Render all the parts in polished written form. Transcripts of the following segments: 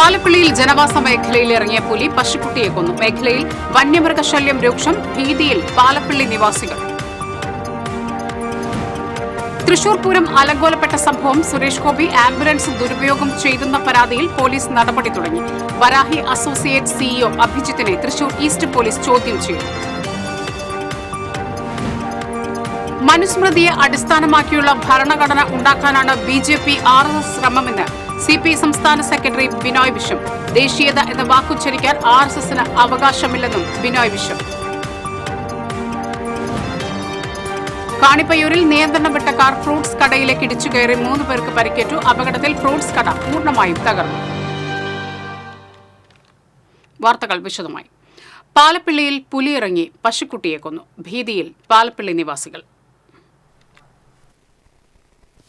പാലപ്പിള്ളിയിൽ ജനവാസ മേഖലയിൽ ഇറങ്ങിയ പുലി പശുക്കുട്ടിയെ കൊന്നു. മേഖലയിൽ വന്യമൃഗശല്യം രൂക്ഷം. ഭീതിയിൽ പാലപ്പിള്ളി നിവാസികൾ. തൃശൂർ പൂരം അലങ്കോലപ്പെട്ട സംഭവം. സുരേഷ് ഗോപി ആംബുലൻസ് ദുരുപയോഗം ചെയ്തെന്ന പരാതിയിൽ പോലീസ് നടപടി തുടങ്ങി. വരാഹി അസോസിയേറ്റ് സിഇഒ അഭിജിത്തിനെ തൃശൂർ ഈസ്റ്റ് പോലീസ് ചോദ്യം ചെയ്തു. മനുസ്മൃതിയെ അടിസ്ഥാനമാക്കിയുള്ള ഭരണഘടന ഉണ്ടാക്കാനാണ് ബിജെപി RSS ശ്രമമെന്ന് CPI സംസ്ഥാന സെക്രട്ടറി ബിനോയ് വിശ്വം. ദേശീയത എന്ന വാക്കുച്ചരിക്കാൻ RSSന് അവകാശമില്ലെന്നും ബിനോയ് വിശ്വം. കാണിപ്പയ്യൂരിൽ നിയന്ത്രണം വിട്ട കാർ ഫ്രൂട്ട്സ് കടയിലേക്ക് ഇടിച്ചുകയറി 3 പേർക്ക് പരിക്കേറ്റു. അപകടത്തിൽ ഫ്രൂട്ട്സ് കട പൂർണ്ണമായും തകർന്നു. വാർത്തകൾ വിശദമായി. പാലപ്പിള്ളിയിൽ പുലിയിറങ്ങി പശുക്കുട്ടിയെ കൊന്നു. ഭീതിയിൽ പാലപ്പിള്ളി നിവാസികൾ.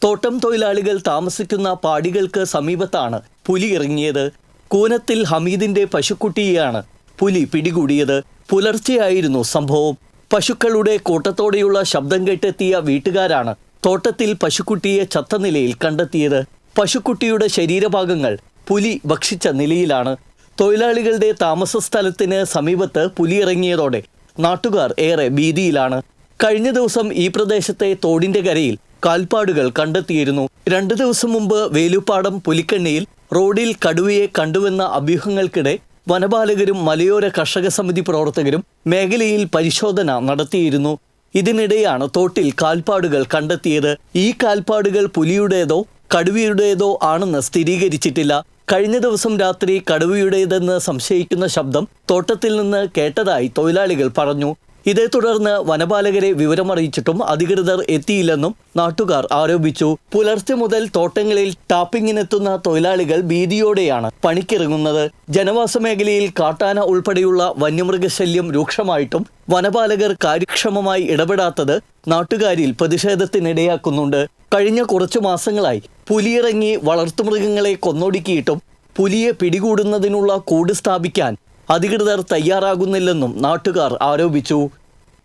തോട്ടം തൊഴിലാളികൾ താമസിക്കുന്ന പാടികൾക്ക് സമീപത്താണ് പുലി ഇറങ്ങിയത്. കൂനത്തിൽ ഹമീദിന്റെ പശുക്കുട്ടിയെയാണ് പുലി പിടികൂടിയത്. പുലർച്ചെയായിരുന്നു സംഭവം. പശുക്കളുടെ കൂട്ടത്തോടെയുള്ള ശബ്ദം കേട്ടെത്തിയ വീട്ടുകാരാണ് തോട്ടത്തിൽ പശുക്കുട്ടിയെ ചത്ത നിലയിൽ കണ്ടെത്തിയത്. പശുക്കുട്ടിയുടെ ശരീരഭാഗങ്ങൾ പുലി ഭക്ഷിച്ച നിലയിലാണ്. തൊഴിലാളികളുടെ താമസ സ്ഥലത്തിന് സമീപത്ത് പുലി ഇറങ്ങിയതോടെ നാട്ടുകാർ ഏറെ ഭീതിയിലാണ്. കഴിഞ്ഞ ദിവസം ഈ പ്രദേശത്തെ തോടിന്റെ കരയിൽ കാൽപ്പാടുകൾ കണ്ടെത്തിയിരുന്നു. 2 ദിവസം മുമ്പ് വേലുപ്പാടം പുലിക്കണ്ണിയിൽ റോഡിൽ കടുവയെ കണ്ടുവെന്ന അഭ്യൂഹങ്ങൾക്കിടെ വനപാലകരും മലയോര കർഷക സമിതി പ്രവർത്തകരും മേഖലയിൽ പരിശോധന നടത്തിയിരുന്നു. ഇതിനിടെയാണ് തോട്ടിൽ കാൽപ്പാടുകൾ കണ്ടെത്തിയത്. ഈ കാൽപ്പാടുകൾ പുലിയുടേതോ കടുവയുടേതോ ആണെന്ന് സ്ഥിരീകരിച്ചിട്ടില്ല. കഴിഞ്ഞ ദിവസം രാത്രി കടുവയുടേതെന്ന് സംശയിക്കുന്ന ശബ്ദം തോട്ടത്തിൽ നിന്ന് കേട്ടതായി തൊഴിലാളികൾ പറഞ്ഞു. ഇതേ തുടർന്ന് വനപാലകരെ വിവരമറിയിച്ചിട്ടും അധികൃതർ എത്തിയില്ലെന്നും നാട്ടുകാർ ആരോപിച്ചു. പുലർച്ചെ മുതൽ തോട്ടങ്ങളിൽ ടാപ്പിങ്ങിനെത്തുന്ന തൊഴിലാളികൾ ഭീതിയോടെയാണ് പണിക്കിറങ്ങുന്നത്. ജനവാസ മേഖലയിൽ കാട്ടാന ഉൾപ്പെടെയുള്ള വന്യമൃഗശല്യം രൂക്ഷമായിട്ടും വനപാലകർ കാര്യക്ഷമമായി ഇടപെടാത്തത് നാട്ടുകാരിൽ പ്രതിഷേധത്തിനിടയാക്കുന്നുണ്ട്. കഴിഞ്ഞ കുറച്ചു മാസങ്ങളായി പുലിയിറങ്ങി വളർത്തുമൃഗങ്ങളെ കൊന്നൊടുക്കിയിട്ടും പുലിയെ പിടികൂടുന്നതിനുള്ള കൂട് സ്ഥാപിക്കാൻ അധികൃതർ തയ്യാറാകുന്നില്ലെന്നും നാട്ടുകാർ ആരോപിച്ചു.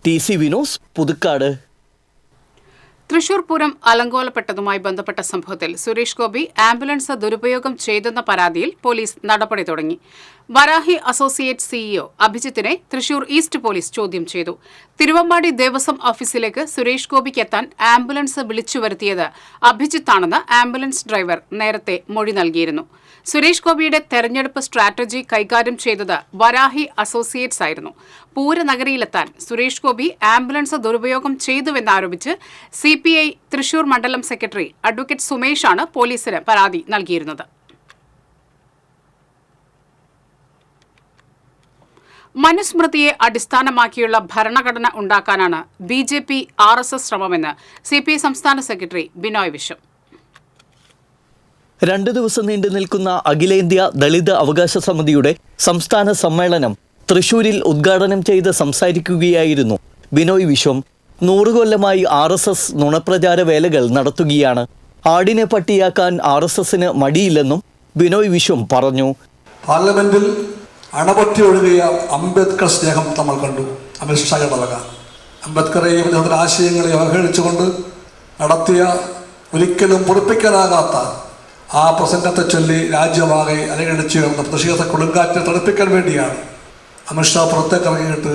TCV news, Puthukkad. തൃശൂർ പൂരം അലങ്കോലപ്പെട്ടതുമായി ബന്ധപ്പെട്ട സംഭവത്തിൽ സുരേഷ് ഗോപി ആംബുലൻസ് ദുരുപയോഗം ചെയ്തെന്ന പരാതിയിൽ പോലീസ് നടപടി തുടങ്ങി. വരാഹി അസോസിയേറ്റ് സിഇഒ അഭിജിത്തിനെ തൃശൂർ ഈസ്റ്റ് പോലീസ് ചോദ്യം ചെയ്തു. തിരുവമ്പാടി ദേവസ്വം ഓഫീസിലേക്ക് സുരേഷ് ഗോപിക്ക് എത്താൻ ആംബുലൻസ് വിളിച്ചു വരുത്തിയത് അഭിജിത്താണെന്ന് ആംബുലൻസ് ഡ്രൈവർ നേരത്തെ മൊഴി നൽകിയിരുന്നു. സുരേഷ് ഗോപിയുടെ തെരഞ്ഞെടുപ്പ് സ്ട്രാറ്റജി കൈകാര്യം ചെയ്തത് വരാഹി അസോസിയേറ്റ്സ് ആയിരുന്നു. പൂരനഗരിയിലെത്താൻ സുരേഷ് ഗോപി ആംബുലൻസ് ദുരുപയോഗം ചെയ്തുവെന്നാരോപിച്ച് CPI തൃശൂർ മണ്ഡലം സെക്രട്ടറി അഡ്വക്കേറ്റ് സുമേഷാണ് പോലീസിന് പരാതി നൽകിയിരുന്നത്. മനുസ്മൃതിയെ അടിസ്ഥാനമാക്കിയുള്ള ഭരണഘടന ഉണ്ടാക്കാനാണ് BJP RSS ശ്രമമെന്ന് CPI സംസ്ഥാന സെക്രട്ടറി ബിനോയ് വിശ്വം. 2 ദിവസം നീണ്ടു നിൽക്കുന്ന അഖിലേന്ത്യാ ദളിത് അവകാശ സമിതിയുടെ സംസ്ഥാന സമ്മേളനം തൃശൂരിൽ ഉദ്ഘാടനം ചെയ്ത് സംസാരിക്കുകയായിരുന്നു ബിനോയ് വിശ്വം. 100 കൊല്ലമായി RSS നുണപ്രചാര വേലകൾ നടത്തുകയാണ്. ആടിനെ പട്ടിയാക്കാൻ RSSന് മടിയില്ലെന്നും ബിനോയ് വിശ്വം പറഞ്ഞു. പാർലമെന്റിൽ അണപൊട്ടി ഒഴുകിയ അംബേദ്കർ സ്നേഹം നമ്മൾ കണ്ടു. അമിത്ഷായുടെ വക അംബേദ്കറെയും അദ്ദേഹത്തിൻ്റെ ആശയങ്ങളെ അവഹേളിച്ചുകൊണ്ട് നടത്തിയ ഒരിക്കലും പൊറുപ്പിക്കാനാകാത്ത ആ പ്രസംഗത്തെ ചൊല്ലി രാജ്യമാകെ അലകടിച്ച് പ്രതിഷേധ കൊടുങ്കാറ്റ് തണുപ്പിക്കാൻ വേണ്ടിയാണ് അമിത്ഷാ പുറത്തേക്ക് ഇറങ്ങിയിട്ട്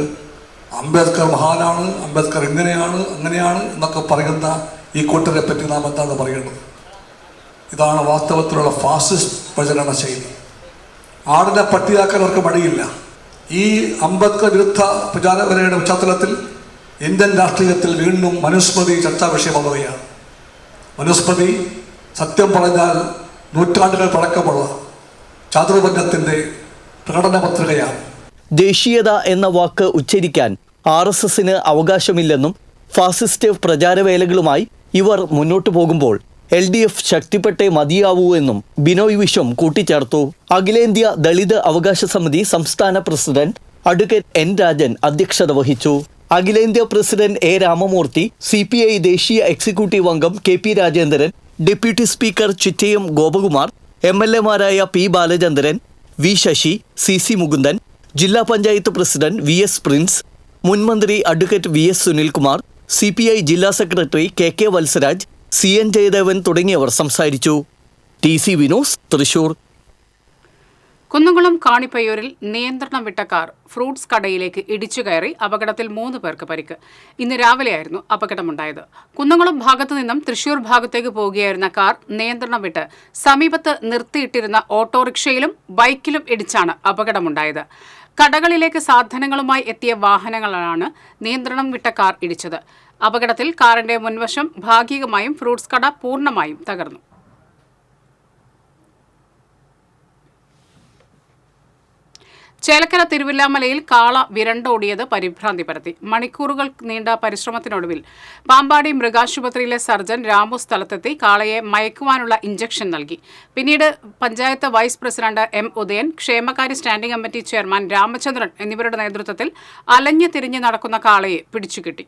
അംബേദ്കർ മഹാനാണ്, അംബേദ്കർ ഇങ്ങനെയാണ് അങ്ങനെയാണ് എന്നൊക്കെ പറയുന്ന ഈ കൂട്ടരെ പറ്റി നാം എന്താണ് പറയേണ്ടത്? ഇതാണ് വാസ്തവത്തിലുള്ള ഫാസിസ്റ്റ് പ്രചരണ ശൈലി. ആടിനെ പട്ടിയാക്കാൻ അവർക്ക് മടിയില്ല. ഈ അംബേദ്കർ വിരുദ്ധ പ്രചാരവരയുടെ പശ്ചാത്തലത്തിൽ ഇന്ത്യൻ രാഷ്ട്രീയത്തിൽ വീണ്ടും മനുസ്മൃതി ചർച്ചാ വിഷയമാവുകയാണ്. മനുസ്മൃതി സത്യം പറഞ്ഞാൽ നൂറ്റാണ്ടുകൾ പഴക്കമുള്ള ചാതുർവർണ്ണത്തിൻ്റെ പ്രകടന പത്രികയാണ്. ദേശീയത എന്ന വാക്ക് ഉച്ചരിക്കാൻ RSSന് അവകാശമില്ലെന്നും ഫാസിസ്റ്റ് പ്രചാരവേലകളുമായി ഇവർ മുന്നോട്ടു പോകുമ്പോൾ LDF ശക്തിപ്പെട്ടേ മതിയാവൂ എന്നും ബിനോയ് വിശ്വം കൂട്ടിച്ചേർത്തു. അഖിലേന്ത്യാ ദളിത് അവകാശ സമിതി സംസ്ഥാന പ്രസിഡന്റ് അഡ്വക്കേറ്റ് N രാജൻ അധ്യക്ഷത വഹിച്ചു. അഖിലേന്ത്യാ പ്രസിഡന്റ് A രാമമൂർത്തി, CPI ദേശീയ എക്സിക്യൂട്ടീവ് അംഗം KP Rajendran, deputy speaker Chittayam Gopakumar, MLA-മാരായ P Balachandran, V Sasi, CC Mukundan, ജില്ലാ പഞ്ചായത്ത് പ്രസിഡന്റ് VS പ്രിൻസ്, മുൻമന്ത്രി അഡ്വക്കേറ്റ് VS സുനിൽകുമാർ, CPI ജില്ലാ secretary KK Valsaraj, CN Jayadevan തുടങ്ങിയവർ സംസാരിച്ചു. TCV news, Thrissur. കുന്നംകുളം കാണിപ്പയ്യൂരിൽ നിയന്ത്രണം വിട്ട കാർ ഫ്രൂട്ട്സ് കടയിലേക്ക് ഇടിച്ചു കയറി അപകടത്തിൽ 3 പേർക്ക് പരിക്ക്. ഇന്ന് രാവിലെയായിരുന്നു അപകടമുണ്ടായത്. കുന്നംകുളം ഭാഗത്തു നിന്നും തൃശൂർ ഭാഗത്തേക്ക് പോവുകയായിരുന്ന കാർ നിയന്ത്രണം വിട്ട് സമീപത്ത് നിർത്തിയിട്ടിരുന്ന ഓട്ടോറിക്ഷയിലും ബൈക്കിലും ഇടിച്ചാണ് അപകടമുണ്ടായത്. കടകളിലേക്ക് സാധനങ്ങളുമായി എത്തിയ വാഹനങ്ങളാണ് നിയന്ത്രണം വിട്ട കാർ ഇടിച്ചത്. അപകടത്തിൽ കാറിന്റെ മുൻവശം ഭാഗികമായും ഫ്രൂട്ട്സ് കട പൂർണ്ണമായും തകർന്നു. ചേലക്കര തിരുവില്ലാമലയിൽ കാള വിരണ്ടോടിയത് പരിഭ്രാന്തി പരത്തി. മണിക്കൂറുകൾ നീണ്ട പരിശ്രമത്തിനൊടുവിൽ പാമ്പാടി മൃഗാശുപത്രിയിലെ സർജൻ രാമു സ്ഥലത്തെത്തി കാളയെ മയക്കുവാനുള്ള ഇഞ്ചക്ഷൻ നൽകി. പിന്നീട് panchayat vice president M Udayan, ക്ഷേമകാര്യ സ്റ്റാൻഡിംഗ് കമ്മിറ്റി ചെയർമാൻ രാമചന്ദ്രൻ എന്നിവരുടെ നേതൃത്വത്തിൽ അലഞ്ഞു തിരിഞ്ഞ് നടക്കുന്ന കാളയെ പിടിച്ചുകെട്ടി.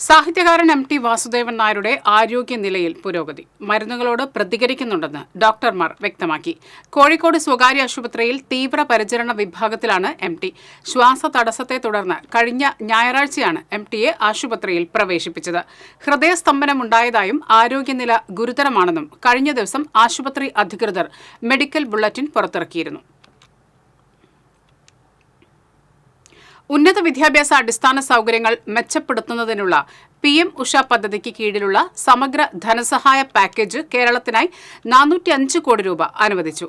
സാഹിത്യകാരൻ MT വാസുദേവൻ നായരുടെ ആരോഗ്യനിലയിൽ പുരോഗതി. മരുന്നുകളോട് പ്രതികരിക്കുന്നുണ്ടെന്ന് ഡോക്ടർമാർ വ്യക്തമാക്കി. കോഴിക്കോട് സ്വകാര്യ ആശുപത്രിയിൽ തീവ്രപരിചരണ വിഭാഗത്തിലാണ് MT. ശ്വാസതടസ്സത്തെ തുടർന്ന് കഴിഞ്ഞ ഞായറാഴ്ചയാണ് MTയെ ആശുപത്രിയിൽ പ്രവേശിപ്പിച്ചത്. ഹൃദയസ്തംഭനമുണ്ടായതായും ആരോഗ്യനില ഗുരുതരമാണെന്നും കഴിഞ്ഞ ദിവസം ആശുപത്രി അധികൃതർ മെഡിക്കൽ ബുള്ളറ്റിൻ പുറത്തിറക്കിയിരുന്നു. ഉന്നത വിദ്യാഭ്യാസ അടിസ്ഥാന സൗകര്യങ്ങൾ മെച്ചപ്പെടുത്തുന്നതിനുള്ള PM ഉഷ പദ്ധതിക്ക് കീഴിലുള്ള സമഗ്ര ധനസഹായ പാക്കേജ് കേരളത്തിനായി 405 കോടി രൂപ അനുവദിച്ചു.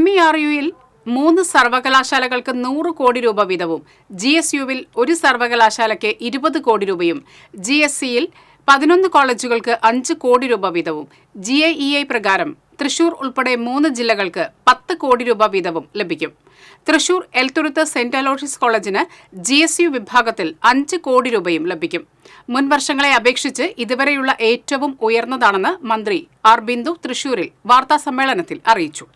MERUയിൽ 3 സർവകലാശാലകൾക്ക് 100 കോടി രൂപ വീതവും, GSUവിൽ 1 സർവകലാശാലയ്ക്ക് 20 കോടി രൂപയും, GSCയിൽ 11 കോളേജുകൾക്ക് 5 കോടി രൂപ വീതവും, GIEI പ്രകാരം തൃശൂർ ഉൾപ്പെടെ 3 ജില്ലകൾക്ക് 10 കോടി രൂപ വീതവും ലഭിക്കും. തൃശൂർ എൽത്തുരുത്ത് സെന്റ് അലോഷ്യസ് കോളേജിന് GSU വിഭാഗത്തിൽ 5 കോടി രൂപയും ലഭിക്കും. മുൻ വർഷങ്ങളെ അപേക്ഷിച്ച് ഇതുവരെയുള്ള ഏറ്റവും ഉയർന്നതാണെന്ന് മന്ത്രി R. ബിന്ദു തൃശൂരിൽ വാർത്താസമ്മേളനത്തിൽ അറിയിച്ചു.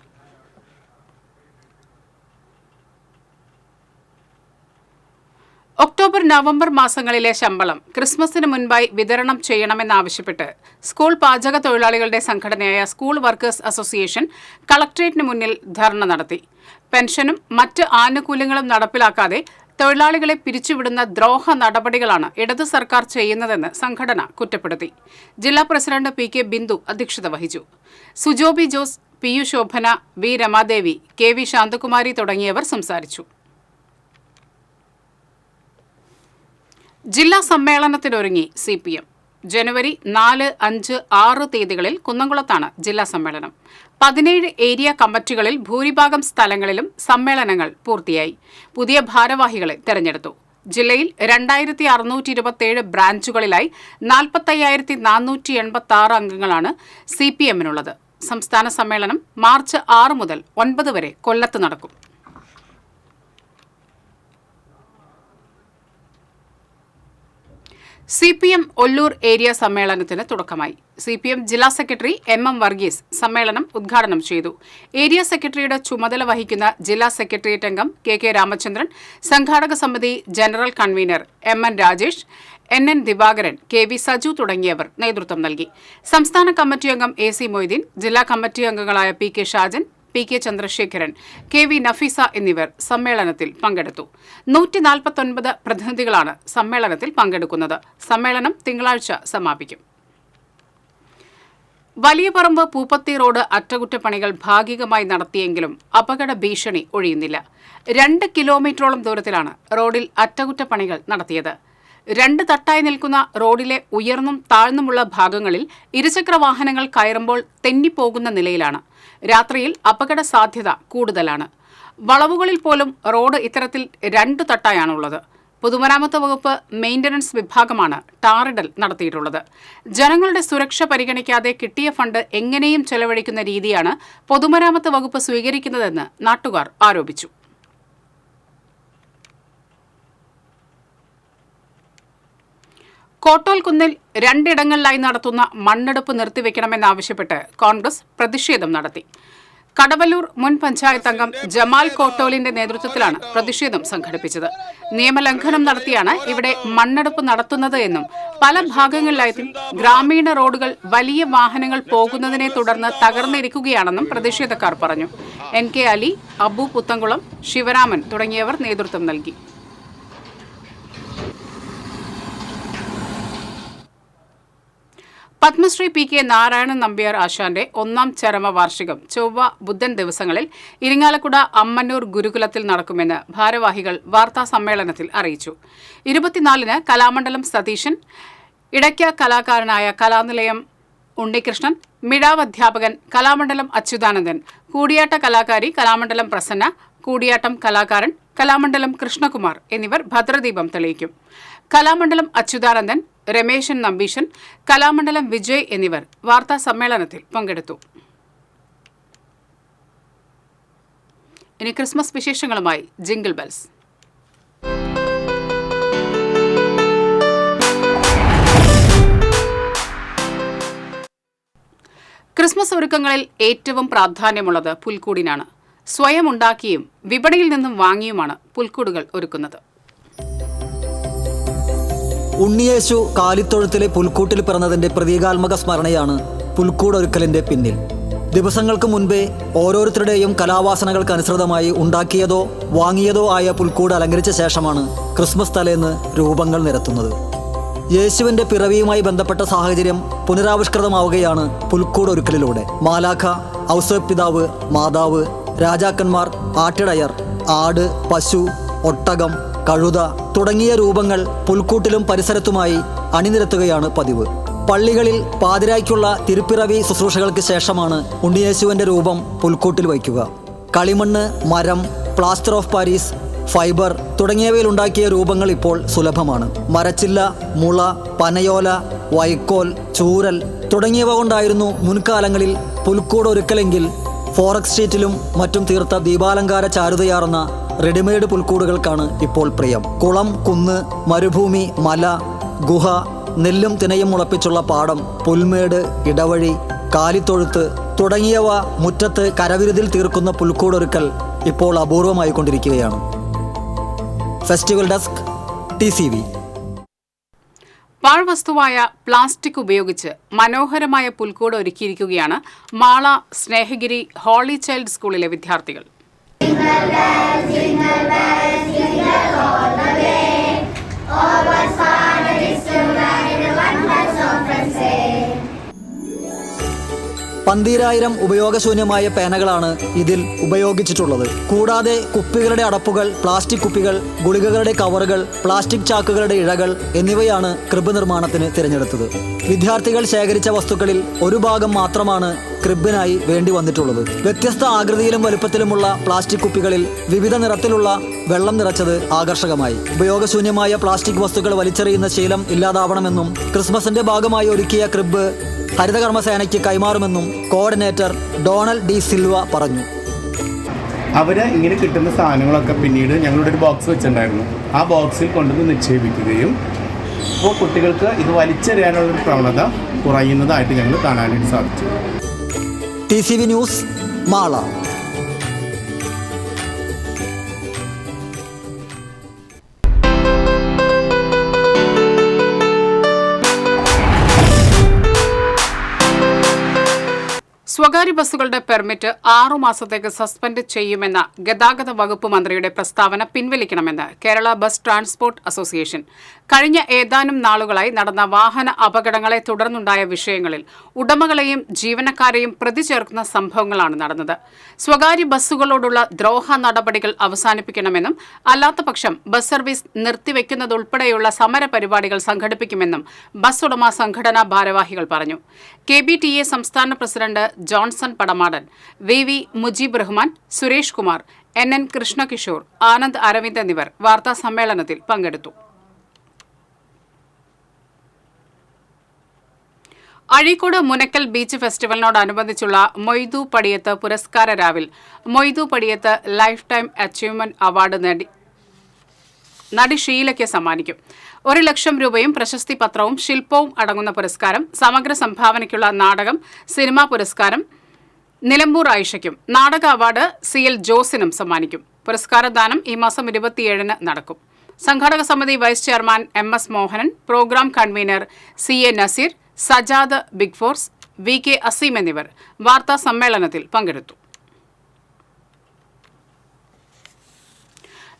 ഒക്ടോബർ, നവംബർ മാസങ്ങളിലെ ശമ്പളം ക്രിസ്മസിന് മുൻപായി വിതരണം ചെയ്യണമെന്നാവശ്യപ്പെട്ട് സ്കൂൾ പാചക തൊഴിലാളികളുടെ സംഘടനയായ സ്കൂൾ വർക്കേഴ്സ് അസോസിയേഷൻ കളക്ടറേറ്റിന് മുന്നിൽ ധർണ നടത്തി. പെൻഷനും മറ്റ് ആനുകൂല്യങ്ങളും നടപ്പിലാക്കാതെ തൊഴിലാളികളെ പിരിച്ചുവിടുന്ന ദ്രോഹ നടപടികളാണ് ഇടതു സർക്കാർ ചെയ്യുന്നതെന്ന് സംഘടന കുറ്റപ്പെടുത്തി. ജില്ലാ പ്രസിഡന്റ് PK ബിന്ദു അധ്യക്ഷത വഹിച്ചു. Sujobi Jose, PU Shobhana, V. Ramadevi, KV Shanthakumari തുടങ്ങിയവർ സംസാരിച്ചു. ജില്ലാ സമ്മേളനത്തിനൊരുങ്ങി CPM. ജനുവരി 4, 5, 6 തീയതികളിൽ കുന്നംകുളത്താണ് ജില്ലാ സമ്മേളനം. 17 ഏരിയ കമ്മിറ്റികളിൽ ഭൂരിഭാഗം സ്ഥലങ്ങളിലും സമ്മേളനങ്ങൾ പൂർത്തിയായി. പുതിയ ഭാരവാഹികളെ തെരഞ്ഞെടുത്തു. ജില്ലയിൽ 2627 ബ്രാഞ്ചുകളിലായി 45,486 അംഗങ്ങളാണ് CPMനുള്ളത്. സംസ്ഥാന സമ്മേളനം മാർച്ച് 6 മുതൽ 9 വരെ കൊല്ലത്ത് നടക്കും. CPM ഒല്ലൂർ ഏരിയ സമ്മേളനത്തിന് തുടക്കമായി. CPM ജില്ലാ സെക്രട്ടറി MM വർഗീസ് സമ്മേളനം ഉദ്ഘാടനം ചെയ്തു. ഏരിയ സെക്രട്ടറിയുടെ ചുമതല വഹിക്കുന്ന ജില്ലാ സെക്രട്ടേറിയറ്റ് അംഗം KK രാമചന്ദ്രൻ, സംഘാടക സമിതി general convener MN Rajesh, NN Divakaran, KV Saju തുടങ്ങിയവർ നേതൃത്വം നൽകി. സംസ്ഥാന കമ്മിറ്റി അംഗം AC മൊയ്തീൻ, ജില്ലാ കമ്മിറ്റി അംഗങ്ങളായ PK Shajan, PK Chandrasekharan, KV Nafeesa എന്നിവർ സമ്മേളനത്തിൽ പങ്കെടുത്തു. 149 പ്രതിനിധികളാണ് സമ്മേളനത്തിൽ പങ്കെടുക്കുന്നത്. സമ്മേളനം തിങ്കളാഴ്ച സമാപിക്കും. വലിയ പറമ്പ് പൂപ്പത്തി റോഡ് അറ്റകുറ്റപ്പണികൾ ഭാഗികമായി നടത്തിയെങ്കിലും അപകട ഭീഷണി ഒഴിയുന്നില്ല. 2 കിലോമീറ്ററോളം ദൂരത്തിലാണ് റോഡിൽ അറ്റകുറ്റപ്പണികൾ നടത്തിയത്. 2 തട്ടായി നിൽക്കുന്ന റോഡിലെ ഉയർന്നും താഴ്ന്നുമുള്ള ഭാഗങ്ങളിൽ ഇരുചക്ര വാഹനങ്ങൾ കയറുമ്പോൾ തെന്നിപ്പോകുന്ന നിലയിലാണ്. രാത്രിയിൽ അപകട സാധ്യത കൂടുതലാണ്. വളവുകളിൽ പോലും റോഡ് ഇത്തരത്തിൽ 2 തട്ടായാണുള്ളത്. പൊതുമരാമത്ത് വകുപ്പ് മെയിൻ്റനൻസ് വിഭാഗമാണ് ടാറിടൽ നടത്തിയിട്ടുള്ളത്. ജനങ്ങളുടെ സുരക്ഷ പരിഗണിക്കാതെ കിട്ടിയ ഫണ്ട് എങ്ങനെയും ചെലവഴിക്കുന്ന രീതിയാണ് പൊതുമരാമത്ത് വകുപ്പ് സ്വീകരിക്കുന്നതെന്ന് നാട്ടുകാർ ആരോപിച്ചു. കോട്ടോൽ കുന്നിൽ 2 ഇടങ്ങളിലായി നടത്തുന്ന മണ്ണെടുപ്പ് നിർത്തിവെക്കണമെന്നാവശ്യപ്പെട്ട് കോൺഗ്രസ് പ്രതിഷേധം നടത്തി. കടവല്ലൂർ മുൻ പഞ്ചായത്ത് അംഗം ജമാൽ കോട്ടോലിന്റെ നേതൃത്വത്തിലാണ് പ്രതിഷേധം സംഘടിപ്പിച്ചത്. നിയമലംഘനം നടത്തിയാണ് ഇവിടെ മണ്ണെടുപ്പ് നടത്തുന്നത് എന്നും പല ഭാഗങ്ങളിലായിട്ടും ഗ്രാമീണ റോഡുകൾ വലിയ വാഹനങ്ങൾ പോകുന്നതിനെ തുടർന്ന് തകർന്നിരിക്കുകയാണെന്നും പ്രതിഷേധക്കാർ പറഞ്ഞു. NK അലി, അബു പുത്തൻകുളം, ശിവരാമൻ തുടങ്ങിയവർ നേതൃത്വം നൽകി. പത്മശ്രീ PK നാരായണൻ നമ്പ്യാർ ആശാന്റെ 1ാം ചരമവാർഷികം ചൊവ്വ ബുധൻ ദിവസങ്ങളിൽ ഇരിങ്ങാലക്കുട അമ്മന്നൂർ ഗുരുകുലത്തിൽ നടക്കുമെന്ന് ഭാരവാഹികൾ വാർത്താ സമ്മേളനത്തിൽ അറിയിച്ചു. 24-ന് കലാമണ്ഡലം സതീശൻ, ഇടയ്ക്ക കലാകാരനായ കലാനിലയം ഉണ്ണികൃഷ്ണൻ, മിഴാവ് അധ്യാപകൻ കലാമണ്ഡലം അച്യുതാനന്ദൻ, കൂടിയാട്ട കലാകാരി കലാമണ്ഡലം പ്രസന്ന, കൂടിയാട്ടം കലാകാരൻ കലാമണ്ഡലം കൃഷ്ണകുമാർ എന്നിവർ ഭദ്രദീപം തെളിയിക്കും. കലാമണ്ഡലം അച്യുതാനന്ദൻ, രമേശൻ നമ്പീശൻ, കലാമണ്ഡലം വിജയ് എന്നിവർ വാർത്താ സമ്മേളനത്തിൽ പങ്കെടുത്തു. ഇനി ക്രിസ്മസ് വിശേഷങ്ങളുമായി ജിംഗിൾ ബെൽസ്. ക്രിസ്മസ് ഒരുക്കങ്ങളിൽ ഏറ്റവും പ്രാധാന്യമുള്ളത് പുൽക്കൂടിനാണ്. സ്വയം ഉണ്ടാക്കിയും വിപണിയിൽ നിന്നും വാങ്ങിയുമാണ് പുൽക്കൂടുകൾ ഒരുക്കുന്നത്. ഉണ്ണിയേശു കാലിത്തൊഴുത്തിലെ പുൽക്കൂട്ടിൽ പിറന്നതിന്റെ പ്രതീകാത്മക സ്മരണയാണ് പുൽക്കൂടൊരുക്കലിന്റെ പിന്നിൽ. ദിവസങ്ങൾക്ക് മുൻപേ ഓരോരുത്തരുടെയും കലാവാസനകൾക്കനുസൃതമായി ഉണ്ടാക്കിയതോ വാങ്ങിയതോ ആയ പുൽക്കൂട് അലങ്കരിച്ച ശേഷമാണ് ക്രിസ്മസ് തലേന്ന് രൂപങ്ങൾ നിരത്തുന്നത്. യേശുവിന്റെ പിറവിയുമായി ബന്ധപ്പെട്ട സാഹചര്യം പുനരാവിഷ്കൃതമാവുകയാണ് പുൽക്കൂടൊരുക്കലിലൂടെ. മാലാഖ, ഔസേപ്പിതാവ്, മാതാവ്, രാജാക്കന്മാർ, ആട്ടിടയർ, ആട്, പശു, ഒട്ടകം, കഴുത തുടങ്ങിയ രൂപങ്ങൾ പുൽക്കൂട്ടിലും പരിസരത്തുമായി അണിനിരത്തുകയാണ് പതിവ്. പള്ളികളിൽ പാതിരായ്ക്കുള്ള തിരുപ്പിറവി ശുശ്രൂഷകൾക്ക് ശേഷമാണ് ഉണ്ണിയേശുവിന്റെ രൂപം പുൽക്കൂട്ടിൽ വയ്ക്കുക. കളിമണ്ണ്, മരം, പ്ലാസ്റ്റർ ഓഫ് പാരീസ്, ഫൈബർ തുടങ്ങിയവയിലുണ്ടാക്കിയ രൂപങ്ങൾ ഇപ്പോൾ സുലഭമാണ്. മരച്ചില്ല, മുള, പനയോല, വൈക്കോൽ, ചൂരൽ തുടങ്ങിയവ കൊണ്ടായിരുന്നു മുൻകാലങ്ങളിൽ പുൽക്കൂടൊരുക്കലെങ്കിൽ ഫോറക്സ് ഷീറ്റിലും മറ്റും തീർത്ത ദീപാലങ്കാര ചാരുതയാർന്ന റെഡിമെയ്ഡ് പുൽക്കൂടുകൾക്കാണ് ഇപ്പോൾ പ്രിയം. കുളം, കുന്ന്, മരുഭൂമി, മല, ഗുഹ, നെല്ലും തിനയും മുളപ്പിച്ചുള്ള പാടം, പുൽമേട്, ഇടവഴി, കാലിത്തൊഴുത്ത് തുടങ്ങിയവ മുറ്റത്ത് കരവിരുതിൽ തീർക്കുന്ന പുൽക്കൂടൊരുക്കൽ ഇപ്പോൾ അപൂർവമായിക്കൊണ്ടിരിക്കുകയാണ്. Festival desk, TCV. പാഴ്വസ്തുവായ പ്ലാസ്റ്റിക് ഉപയോഗിച്ച് മനോഹരമായ പുൽക്കൂട് ഒരുക്കിയിരിക്കുകയാണ് മാള സ്നേഹഗിരി ഹോളി ചൈൽഡ് സ്കൂളിലെ വിദ്യാർത്ഥികൾ. പന്തീരായിരം ഉപയോഗശൂന്യമായ പേനകളാണ് ഇതിൽ ഉപയോഗിച്ചിട്ടുള്ളത്. കൂടാതെ കുപ്പികളുടെ അടപ്പുകൾ, പ്ലാസ്റ്റിക് കുപ്പികൾ, ഗുളികകളുടെ കവറുകൾ, പ്ലാസ്റ്റിക് ചാക്കുകളുടെ ഇഴകൾ എന്നിവയാണ് ക്രിബ് നിർമ്മാണത്തിന് തിരഞ്ഞെടുത്തത്. വിദ്യാർത്ഥികൾ ശേഖരിച്ച വസ്തുക്കളിൽ ഒരു ഭാഗം മാത്രമാണ് ക്രിബിനായി വേണ്ടി വന്നിട്ടുള്ളത്. വ്യത്യസ്ത ആകൃതിയിലും വലുപ്പത്തിലുമുള്ള പ്ലാസ്റ്റിക് കുപ്പികളിൽ വിവിധ നിറത്തിലുള്ള വെള്ളം നിറച്ചത് ആകർഷകമായി. ഉപയോഗശൂന്യമായ പ്ലാസ്റ്റിക് വസ്തുക്കൾ വലിച്ചെറിയുന്ന ശീലം ഇല്ലാതാവണമെന്നും ക്രിസ്മസിന്റെ ഭാഗമായി ഒരുക്കിയ ക്രിബ് ഹരിതകർമ്മസേനയ്ക്ക് കൈമാറുമെന്നും കോർഡിനേറ്റർ ഡോണൽ ഡി സിൽവ പറഞ്ഞു. അവര് ഇങ്ങനെ കിട്ടുന്ന സാധനങ്ങളൊക്കെ പിന്നീട് ഞങ്ങളുടെ ഒരു ബോക്സ് വെച്ചിട്ടുണ്ടായിരുന്നു. ആ ബോക്സിൽ കൊണ്ടുവന്ന് നിക്ഷേപിക്കുകയും ഇപ്പോൾ കുട്ടികൾക്ക് ഇത് വലിച്ചെറിയാനുള്ളൊരു പ്രവണത കുറയുന്നതായിട്ട് ഞങ്ങൾ കാണാനായിട്ട് സാധിച്ചു. TCV news, Mala. സ്വകാര്യ ബസ്സുകളുടെ പെർമിറ്റ് 6 മാസത്തേക്ക് സസ്പെൻഡ് ചെയ്യുമെന്ന ഗതാഗത വകുപ്പ് മന്ത്രിയുടെ പ്രസ്താവന പിൻവലിക്കണമെന്ന് കേരള ബസ് ട്രാൻസ്പോർട്ട് അസോസിയേഷൻ. കഴിഞ്ഞ ഏതാനും നാളുകളായി നടന്ന വാഹന അപകടങ്ങളെ തുടർന്നുണ്ടായ വിഷയങ്ങളിൽ ഉടമകളെയും ജീവനക്കാരെയും പ്രതി ചേർക്കുന്ന സംഭവങ്ങളാണ് നടന്നത്. സ്വകാര്യ ബസ്സുകളോടുള്ള ദ്രോഹ നടപടികൾ അവസാനിപ്പിക്കണമെന്നും അല്ലാത്തപക്ഷം ബസ് സർവീസ് നിർത്തിവെക്കുന്നതുൾപ്പെടെയുള്ള സമര പരിപാടികൾ സംഘടിപ്പിക്കുമെന്നും ബസ് ഉടമ സംഘടനാ ഭാരവാഹികൾ പറഞ്ഞു. KBTA സംസ്ഥാന president Johnson Padamadan, VV Mujeeb Rahman, Suresh Kumar, NN Krishnakishore, Anand Aravind എന്നിവർ വാർത്താ സമ്മേളനത്തിൽ പങ്കെടുത്തു. അഴീക്കോട് മുനക്കൽ ബീച്ച് ഫെസ്റ്റിവലിനോടനുബന്ധിച്ചുള്ള മൊയ്തു പടിയത്ത് പുരസ്കാര രാവിൽ Moidu Padiyath lifetime achievement award നടി ഷീലയ്ക്ക് സമ്മാനിക്കും. 1 ലക്ഷം രൂപയും പ്രശസ്തി പത്രവും ശില്പവും അടങ്ങുന്ന പുരസ്കാരം, സമഗ്ര സംഭാവനയ്ക്കുള്ള നാടകം, സിനിമാ പുരസ്കാരം നിലമ്പൂർ ആയിഷയ്ക്കും, നാടക അവാർഡ് CL ജോസിനും സമ്മാനിക്കും. പുരസ്കാരദാനം ഈ മാസം 27-ന് നടക്കും. സംഘാടക സമിതി vice chairman MS Mohanan, program convener CA Naseer, Sajad ബിഗ് ഫോർസ്, VK അസീം എന്നിവർ വാർത്താ സമ്മേളനത്തിൽ പങ്കെടുത്തു.